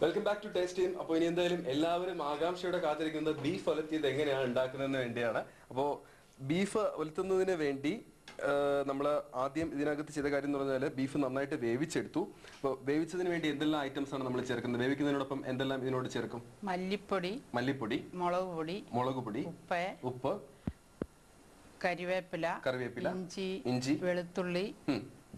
Welcome back to taste team. അപ്പോൾ ഇനി എന്തായാലും എല്ലാവരും ആകാംക്ഷയോടെ കാത്തിരിക്കുന്നത് ബീഫ് ഒലത്തിയത് എങ്ങനെയാണ് ഉണ്ടാക്കുന്നതിന് വേണ്ടിയാണ്. അപ്പോൾ ബീഫ് ഒലത്തുന്നതിന് വേണ്ടി നമ്മൾ ആദ്യം ഇതിനകത്ത് ചെയ്ത കാര്യം എന്ന് പറഞ്ഞാൽ ബീഫ് നന്നായിട്ട് വേവിച്ചെടുത്തു. അപ്പോൾ വേവിച്ചതിന് വേണ്ടി എന്തെല്ലാം ഐറ്റംസ് ആണ് നമ്മൾ ചേർക്കുന്നത്? വേവിക്കുന്നതിനോടൊപ്പം എന്തെല്ലാം ഇതിനോട് ചേർക്കും? മല്ലിപ്പൊടി, മുളക് പൊടി, ഉപ്പ്, കറിവേപ്പില, ഇഞ്ചി, വെളുത്തുള്ളി,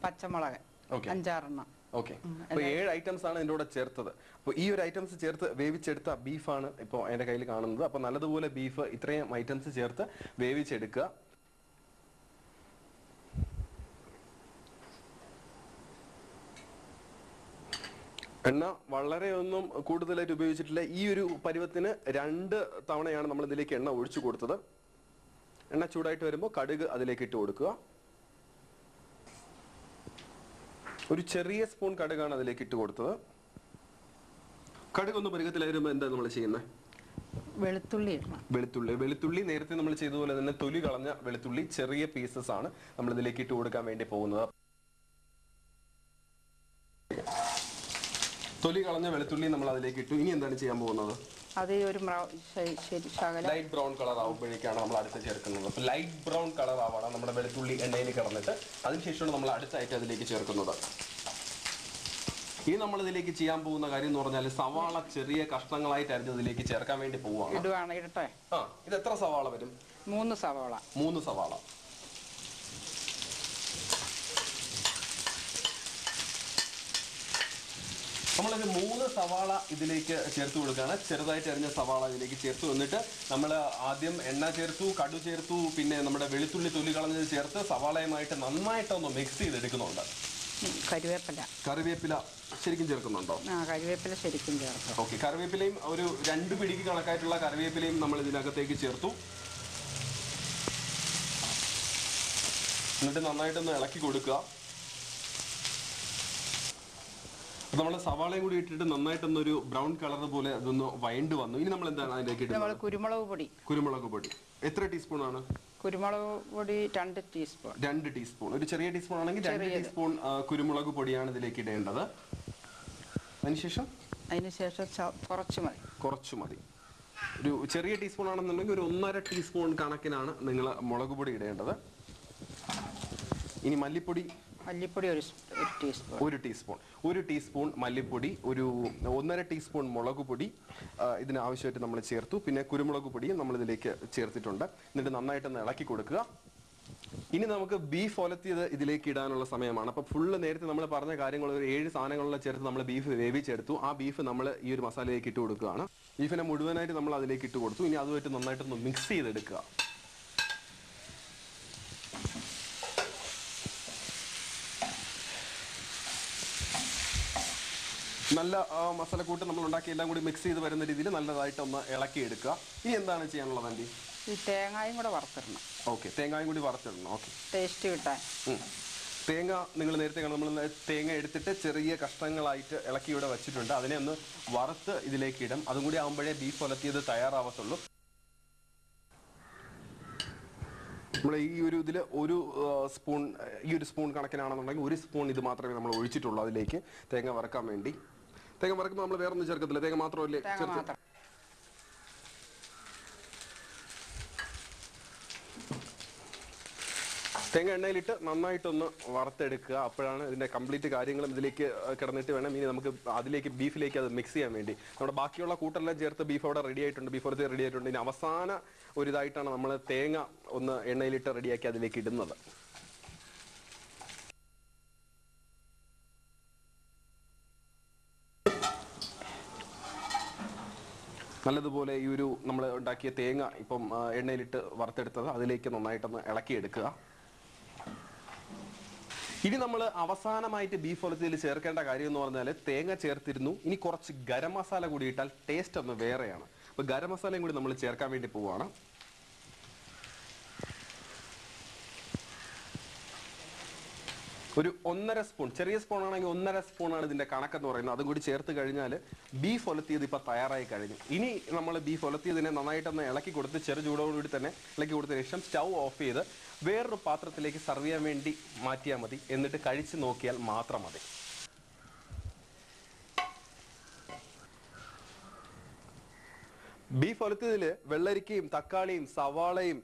പച്ചമുളക്, 5-6 ഓക്കെ. അപ്പോൾ 7 ഐറ്റംസ് ആണ് ഇതിൻ്റെ കൂടെ ചേർത്തത്. അപ്പോൾ ഈ ഒരു ഐറ്റംസ് ചേർത്ത് വേവിച്ചെടുത്ത ബീഫാണ് ഇപ്പോൾ എൻ്റെ കയ്യിൽ കാണുന്നത്. അപ്പോൾ നല്ലതുപോലെ ബീഫ് ഇത്രയും ഐറ്റംസ് ചേർത്ത് വേവിച്ചെടുക്കുക. എണ്ണ വളരെ ഒന്നും കൂടുതലായിട്ട് ഉപയോഗിച്ചിട്ടില്ല. ഈ ഒരു പരുവത്തിന് 2 തവണയാണ് നമ്മൾ ഇതിലേക്ക് എണ്ണ ഒഴിച്ചു കൊടുത്തത്. എണ്ണ ചൂടായിട്ട് വരുമ്പോൾ കടുക് അതിലേക്ക് ഇട്ട് കൊടുക്കുക. ഒരു ചെറിയ സ്പൂൺ കടുകാണ് അതിലേക്ക് ഇട്ട് കൊടുത്തത്. കടുക് ഒന്ന് പരുവത്തിലായി വരുമ്പോൾ എന്താ നമ്മൾ ചെയ്യുന്നത്? വെളുത്തുള്ളി നേരത്തെ നമ്മൾ ചെയ്തതുപോലെ തന്നെ തൊലി കളഞ്ഞ വെളുത്തുള്ളി ചെറിയ പീസസ് ആണ് നമ്മൾ ഇതിലേക്ക് ഇട്ട് കൊടുക്കാൻ വേണ്ടി പോകുന്നത്. തൊലി കളഞ്ഞ വെളുത്തുള്ളി നമ്മൾ അതിലേക്ക് ഇട്ടു. ഇനി എന്താണ് ചെയ്യാൻ പോകുന്നത്? ലൈറ്റ് ബ്രൗൺ കളർ ആവുമ്പോഴേക്കാണ് നമ്മൾ അടുത്ത് ചേർക്കുന്നത്. അപ്പൊ ലൈറ്റ് ബ്രൗൺ കളർ ആവണം നമ്മുടെ വെളുത്തുള്ളി എണ്ണയിൽ കിടന്നിട്ട്. അതിനുശേഷമാണ് നമ്മൾ അടുത്തായിട്ട് അതിലേക്ക് ചേർക്കുന്നത്. ഇനി നമ്മൾ ഇതിലേക്ക് ചെയ്യാൻ പോകുന്ന കാര്യം എന്ന് പറഞ്ഞാൽ സവാള ചെറിയ കഷ്ണങ്ങളായിട്ട് അരിഞ്ഞതിലേക്ക് ചേർക്കാൻ വേണ്ടി പോവാണ്. ഇത് എത്ര സവാള വരും? 3 സവാള. നമ്മളൊരു 3 സവാള ഇതിലേക്ക് ചേർത്ത് കൊടുക്കുകയാണ്. ചെറുതായിട്ട് അരിഞ്ഞ സവാള ഇതിലേക്ക് ചേർത്ത് വന്നിട്ട് നമ്മൾ ആദ്യം എണ്ണ ചേർത്തു, കടു ചേർത്തു, പിന്നെ നമ്മുടെ വെളുത്തുള്ളി തൊലി കളഞ്ഞത് ചേർത്ത് സവാളയുമായിട്ട് നന്നായിട്ടൊന്ന് മിക്സ് ചെയ്തെടുക്കുന്നുണ്ട്. കറിവേപ്പില ശരിക്കും ചേർക്കുന്നുണ്ടോ? കറിവേപ്പില ശരിക്കും ചേർക്കും. ഓക്കെ. കറിവേപ്പിലയും ഒരു 2 പിടിക്ക് കണക്കായിട്ടുള്ള കറിവേപ്പിലയും നമ്മൾ ഇതിനകത്തേക്ക് ചേർത്തു. എന്നിട്ട് നന്നായിട്ടൊന്ന് ഇളക്കി കൊടുക്കുക. നമ്മൾ സവാളയും കൂടി ഇട്ടിട്ട് നന്നായിട്ടൊന്നൊരു ബ്രൗൺ കളർ പോലെ അതൊന്ന് വഴണ്ട് വന്നു. ഇനി നമ്മൾ എന്താണ് അതിലേക്ക് ഇടുന്നത്? കുരുമുളക് പൊടി. എത്ര ടീസ്പൂൺ ആണ്? കുരുമുളക് പൊടി 2 ടീസ്പൂൺ. 2 ടീസ്പൂൺ. ഒരു ചെറിയ ടീസ്പൂൺ ആണെങ്കിൽ 2 ടീസ്പൂൺ കുരുമുളക് പൊടിയാണ് ഇതിലേക്ക് ഇടേണ്ടത്. അതിനുശേഷം കുറച്ച് മതി. ഒരു ചെറിയ ടീസ്പൂൺ ആണെന്നുണ്ടെങ്കിൽ ഒരു 1.5 ടീസ്പൂൺ കണക്കിനാണ് നിങ്ങൾ മുളക് പൊടി ഇടേണ്ടത്. ഇനി മല്ലിപ്പൊടി 1 ടീസ്പൂൺ. 1 ടീസ്പൂൺ മല്ലിപ്പൊടി, ഒരു 1.5 ടീസ്പൂൺ മുളക് പൊടി ഇതിന് ആവശ്യമായിട്ട് നമ്മൾ ചേർത്തു. പിന്നെ കുരുമുളക് പൊടിയും നമ്മൾ ഇതിലേക്ക് ചേർത്തിട്ടുണ്ട്. എന്നിട്ട് നന്നായിട്ടൊന്ന് ഇളക്കി കൊടുക്കുക. ഇനി നമുക്ക് ബീഫ് ഒലത്തിയത് ഇതിലേക്ക് ഇടാനുള്ള സമയമാണ്. അപ്പോൾ ഫുള്ള് നേരത്തെ നമ്മൾ പറഞ്ഞ കാര്യങ്ങൾ ഒരു 7 സാധനങ്ങളെല്ലാം ചേർത്ത് നമ്മൾ ബീഫ് വേവിച്ചെടുത്തു. ആ ബീഫ് നമ്മൾ ഈ ഒരു മസാലയിലേക്ക് ഇട്ട് കൊടുക്കുകയാണ്. ബീഫിനെ മുഴുവനായിട്ട് നമ്മൾ അതിലേക്ക് ഇട്ട് കൊടുത്തു. ഇനി അതുമായിട്ട് നന്നായിട്ടൊന്ന് മിക്സ് ചെയ്തെടുക്കുക. നല്ല മസാലക്കൂട്ട് നമ്മൾ ഉണ്ടാക്കി എല്ലാം കൂടി മിക്സ് ചെയ്ത് വരുന്ന രീതിയിൽ നല്ലതായിട്ട് ഒന്ന് ഇളക്കി എടുക്കുക. ഇനി എന്താണ് ചെയ്യാനുള്ളത് ആൻറ്റി? തേങ്ങയും കൂടെ വറുത്തിടണം. ഓക്കെ. തേങ്ങയും കൂടി വറുത്തിടണം. ഓക്കെ. ടേസ്റ്റ് കിട്ടാൻ. തേങ്ങ നിങ്ങൾ നേരത്തെ നമ്മൾ തേങ്ങ എടുത്തിട്ട് ചെറിയ കഷ്ണങ്ങളായിട്ട് ഇളക്കി ഇവിടെ വെച്ചിട്ടുണ്ട്. അതിനെ ഒന്ന് വറുത്ത് ഇതിലേക്ക് ഇടും. അതും കൂടി ആകുമ്പോഴേ ബീഫ് ഒലത്തിയത് തയ്യാറാവത്തുള്ളൂ. നമ്മൾ ഈ ഒരു ഇതിൽ ഒരു സ്പൂൺ കണക്കിനാണെന്നുണ്ടെങ്കിൽ 1 സ്പൂൺ ഇത് മാത്രമേ നമ്മൾ ഒഴിച്ചിട്ടുള്ളൂ അതിലേക്ക് തേങ്ങ വറക്കാൻ വേണ്ടി. തേങ്ങ വറക്കുമ്പോൾ നമ്മൾ വേറെ ഒന്നും ചേർക്കത്തില്ല, തേങ്ങ മാത്രമല്ലേ ചേർത്ത്. തേങ്ങ എണ്ണയിലിട്ട് നന്നായിട്ടൊന്ന് വറുത്തെടുക്കുക. അപ്പോഴാണ് ഇതിന്റെ കംപ്ലീറ്റ് കാര്യങ്ങളും ഇതിലേക്ക് കിടന്നിട്ട് വേണം ഇനി നമുക്ക് അതിലേക്ക് ബീഫിലേക്ക് അത് മിക്സ് ചെയ്യാൻ വേണ്ടി. നമ്മുടെ ബാക്കിയുള്ള കൂട്ടെല്ലാം ചേർത്ത് ബീഫ് അവിടെ റെഡി ആയിട്ടുണ്ട്, ബീഫ് ഒലത്തി റെഡി ആയിട്ടുണ്ട്. ഇനി അവസാന ഒരു ഇതായിട്ടാണ് നമ്മൾ തേങ്ങ ഒന്ന് എണ്ണയിലിട്ട് റെഡിയാക്കി അതിലേക്ക് ഇടുന്നത്. നല്ലതുപോലെ ഈ ഒരു നമ്മൾ ഉണ്ടാക്കിയ തേങ്ങ ഇപ്പം എണ്ണയിലിട്ട് വറുത്തെടുത്തത് അതിലേക്ക് നന്നായിട്ടൊന്ന് ഇളക്കിയെടുക്കുക. ഇനി നമ്മൾ അവസാനമായിട്ട് ബീഫ് ഒലത്തിയിൽ ചേർക്കേണ്ട കാര്യം എന്ന് പറഞ്ഞാൽ തേങ്ങ ചേർത്തിരുന്നു. ഇനി കുറച്ച് ഗരം മസാല കൂടി ഇട്ടാൽ ടേസ്റ്റ് ഒന്ന് വേറെയാണ്. അപ്പോൾ ഗരം മസാലയും കൂടി നമ്മൾ ചേർക്കാൻ വേണ്ടി പോവുകയാണ്. ഒരു 1.5 സ്പൂൺ, ചെറിയ സ്പൂൺ ആണെങ്കിൽ 1.5 സ്പൂണാണ് ഇതിന്റെ കണക്കെന്ന് പറയുന്നത്. അതും കൂടി ചേർത്ത് കഴിഞ്ഞാൽ ബീഫ് ഒലത്തിയത് ഇപ്പം തയ്യാറായി കഴിഞ്ഞു. ഇനി നമ്മൾ ബീഫ് ഒലത്തിയതിനെ നന്നായിട്ടൊന്ന് ഇളക്കി കൊടുത്ത് ചെറു ചൂടോടുകൂടി തന്നെ ഇളക്കി കൊടുത്തതിന് ശേഷം സ്റ്റൗ ഓഫ് ചെയ്ത് വേറൊരു പാത്രത്തിലേക്ക് സർവ് ചെയ്യാൻ വേണ്ടി മാറ്റിയാൽ മതി. എന്നിട്ട് കഴിച്ച് നോക്കിയാൽ മാത്രം മതി. ബീഫ് ഒലത്തിയതില് വെള്ളരിക്കയും തക്കാളിയും സവാളയും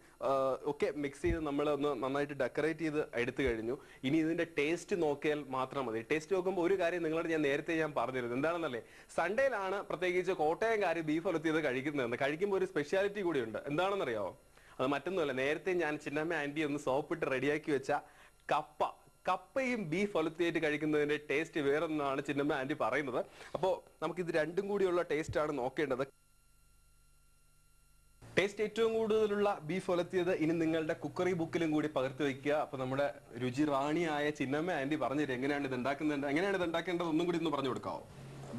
ഒക്കെ മിക്സ് ചെയ്ത് നമ്മൾ ഒന്ന് നന്നായിട്ട് ഡെക്കറേറ്റ് ചെയ്ത് എടുത്തു കഴിഞ്ഞു. ഇനി ഇതിന്റെ ടേസ്റ്റ് നോക്കിയാൽ മാത്രം മതി. ടേസ്റ്റ് നോക്കുമ്പോൾ ഒരു കാര്യം നിങ്ങളോട് നേരത്തെ ഞാൻ പറഞ്ഞിരുന്നു, എന്താണെന്നല്ലേ, സൺഡേയിലാണ് പ്രത്യേകിച്ച് കോട്ടയംകാർ ബീഫ് ഒലത്തിയത് കഴിക്കുന്നതെന്ന്. കഴിക്കുമ്പോൾ ഒരു സ്പെഷ്യാലിറ്റി കൂടിയുണ്ട്. എന്താണെന്നറിയാമോ? അത് മറ്റൊന്നുമല്ല, നേരത്തെ ഞാൻ ചിന്നമ്മ ആന്റി ഒന്ന് സോപ്പിട്ട് റെഡിയാക്കി വെച്ച കപ്പയും ബീഫ് ഒലത്തിയായിട്ട് കഴിക്കുന്നതിന്റെ ടേസ്റ്റ് വേറൊന്നാണ് ചിന്നമ്മ ആന്റി പറയുന്നത്. അപ്പോൾ നമുക്ക് ഇത് രണ്ടും കൂടിയുള്ള ടേസ്റ്റ് ആണ് നോക്കേണ്ടത്. ടേസ്റ്റ് ഏറ്റവും കൂടുതലുള്ള ബീഫ് ഒലത്തിയത് ഇനി നിങ്ങളുടെ കുക്കറി ബുക്കിലും കൂടി പകർത്തി വെക്കുക. അപ്പൊ നമ്മുടെ രുചി റാണിയായ ചിന്നമ്മ ആന്റി പറഞ്ഞുതരും എങ്ങനെയാണ് ഇത് ഉണ്ടാക്കേണ്ടത് ഒന്നും കൂടി ഒന്ന് പറഞ്ഞു കൊടുക്കാവോ?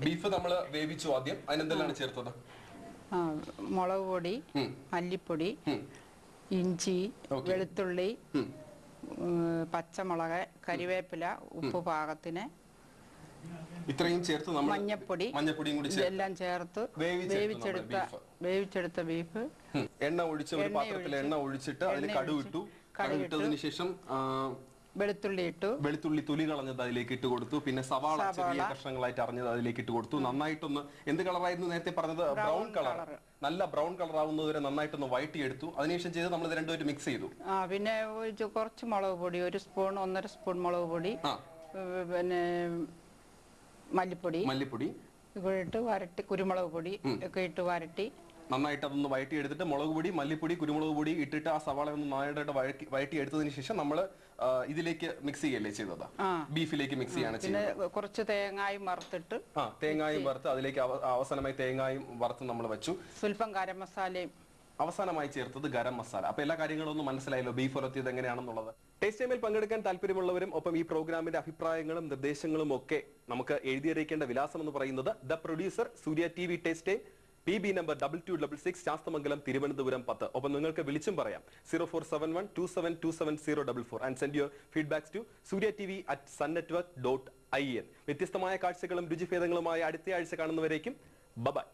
ബീഫ് നമ്മൾ വേവിച്ചു ആദ്യം, അതിനെന്തെല്ലാം ചേർത്തത്? മുളക് പൊടി, മല്ലിപ്പൊടി, ഇഞ്ചി, വെളുത്തുള്ളി, പച്ചമുളക്, കരിവേപ്പില, ഉപ്പ് പാകത്തിന്, ഇത്രയും ചേർത്ത് നമ്മൾ മഞ്ഞപ്പൊടിയും കൂടി എല്ലാം ചേർത്ത് വേവിച്ചെടുത്ത ബീഫ് എണ്ണ ഒഴിച്ച് ഒരു പാത്രത്തിൽ എണ്ണ ഒഴിച്ചിട്ട് അതിൽ കടുവിട്ടതിന് ശേഷം വെളുത്തുള്ളി തൊലി കളഞ്ഞത് അതിലേക്ക് ഇട്ട് കൊടുത്തു. പിന്നെ സവാള ചെറിയ കഷ്ണങ്ങളായിട്ട് അരിഞ്ഞത് അതിലേക്ക് ഇട്ട് കൊടുത്തു. നന്നായിട്ടൊന്ന്, എന്ത് കളറായിരുന്നു നേരത്തെ പറഞ്ഞത്? Brown colour. നല്ല ബ്രൗൺ കളർ ആവുന്നതുവരെ നന്നായിട്ടൊന്ന് വഴറ്റിയെടുത്തു. അതിനുശേഷം ചെയ്ത് നമ്മൾ ഇത് രണ്ടുപേരും മിക്സ് ചെയ്തു. പിന്നെ കുറച്ച് മുളക് പൊടി, 1-1.5 സ്പൂൺ മുളക് പൊടി, പിന്നെ മല്ലിപ്പൊടി ഇട്ട് വരട്ടി, കുരുമുളക് പൊടി ഒക്കെ ഇട്ട് വരട്ടി നന്നായിട്ട് അതൊന്ന് വഴറ്റി എടുത്തിട്ട് മുളക് പൊടി, മല്ലിപ്പൊടി, കുരുമുളക് പൊടി ഇട്ടിട്ട് ആ സവാള ഒന്ന് നന്നായിട്ട് വഴറ്റി എടുത്തതിന് ശേഷം നമ്മൾ ഇതിലേക്ക് മിക്സ് ചെയ്യല്ലേ ചെയ്തത്? ബീഫിലേക്ക് മിക്സ് ചെയ്യാണ് ചെയ്യുന്നത്. പിന്നെ കുറച്ച് തേങ്ങായും വറുത്തിട്ട് തേങ്ങായും വറുത്ത് അതിലേക്ക് അവസാനമായി തേങ്ങായും വറുത്ത് നമ്മൾ വെച്ചു. സ്വല്പം ഗരം മസാലയും അവസാനമായി ചേർത്തത് ഗരം മസാല. അപ്പൊ എല്ലാ കാര്യങ്ങളും ഒന്ന് മനസ്സിലായല്ലോ ബീഫ് ഒലത്തിയത് എങ്ങനെയാണെന്നുള്ളത്. ടേസ്റ്റ് ടൈമിൽ പങ്കെടുക്കാൻ താല്പര്യമുള്ളവരും ഒപ്പം ഈ പ്രോഗ്രാമിന്റെ അഭിപ്രായങ്ങളും നിർദ്ദേശങ്ങളും ഒക്കെ നമുക്ക് എഴുതിയറിയിക്കേണ്ട വിലാസം എന്ന് പറയുന്നത് the producer, Surya TV taste time, PB number 2266, Sasthamangalam, Thiruvananthapuram 10. ഒപ്പം നിങ്ങൾക്ക് വിളിച്ചും പറയാം 047127274044 and send your feedbacks to suryatv@sunnetwork.in. വ്യത്യസ്തമായ കാഴ്ചകളും രുചിഭേദങ്ങളുമായി അടുത്ത ആഴ്ച കാണുന്നവരേക്കും ബൈ.